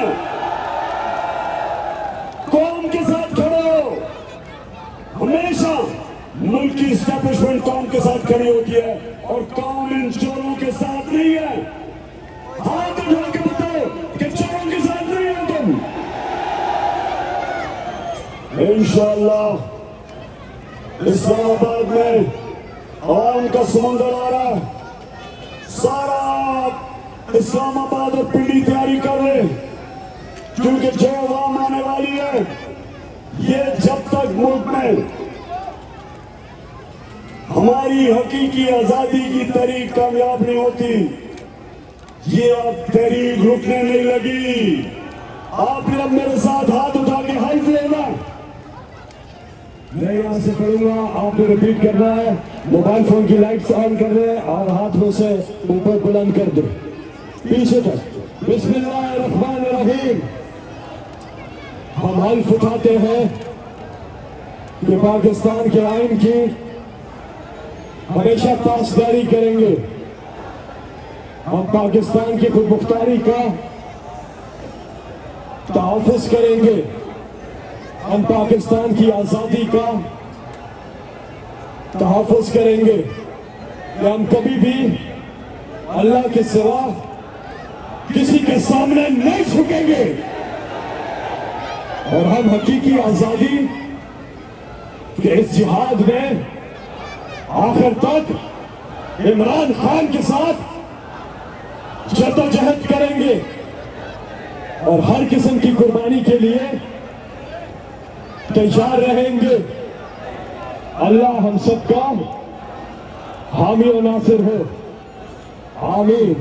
हैं। कौम के साथ खड़े हो। हमेशा मुल्क की एस्टैब्लिशमेंट कौम के साथ खड़ी होती है और कौम इन चोरों के साथ नहीं है। हाथ उठा के बताओ कि चोरों के साथ नहीं है तुम। इंशाअल्लाह इस्लामाबाद में आवाम का समंदर आ रहा है। सारा इस्लामाबाद और पिंडी तैयारी कर रहे, क्योंकि जो आवाम आने वाली है, ये जब तक मुल्क में हमारी हकीकी आजादी की तहरीक कामयाब नहीं होती, ये अब तहरीक रुकने नहीं लगी। आपने अब मेरे साथ हाथ उठा के हाथ लेना। मैं यहां से पढ़ूंगा, आपने रिपीट करना है। मोबाइल फोन की लाइट्स ऑन कर रहे हैं और हाथों से ऊपर बुलंद कर दो, पीछे तक। बिस्मिल्लाहिर्रहमानिर्रहीम। हम हल्फ उठाते हैं कि पाकिस्तान के आइन की हमेशा पासदारी करेंगे। हम पाकिस्तान की खुद मुख्तारी का तहफ़्फ़ुज़ करेंगे। हम पाकिस्तान की आज़ादी का तहफ़्फ़ुज़ करेंगे कि हम कभी भी अल्लाह के सिवा किसी के सामने नहीं झुकेंगे और हम हकीकी आज़ादी के इस जिहाद में आखिर तक इमरान खान के साथ जद्दोजहद करेंगे और हर किस्म की कुर्बानी के लिए तैयार रहेंगे। अल्लाह हम सबका हामी और नासिर हो। आमीन।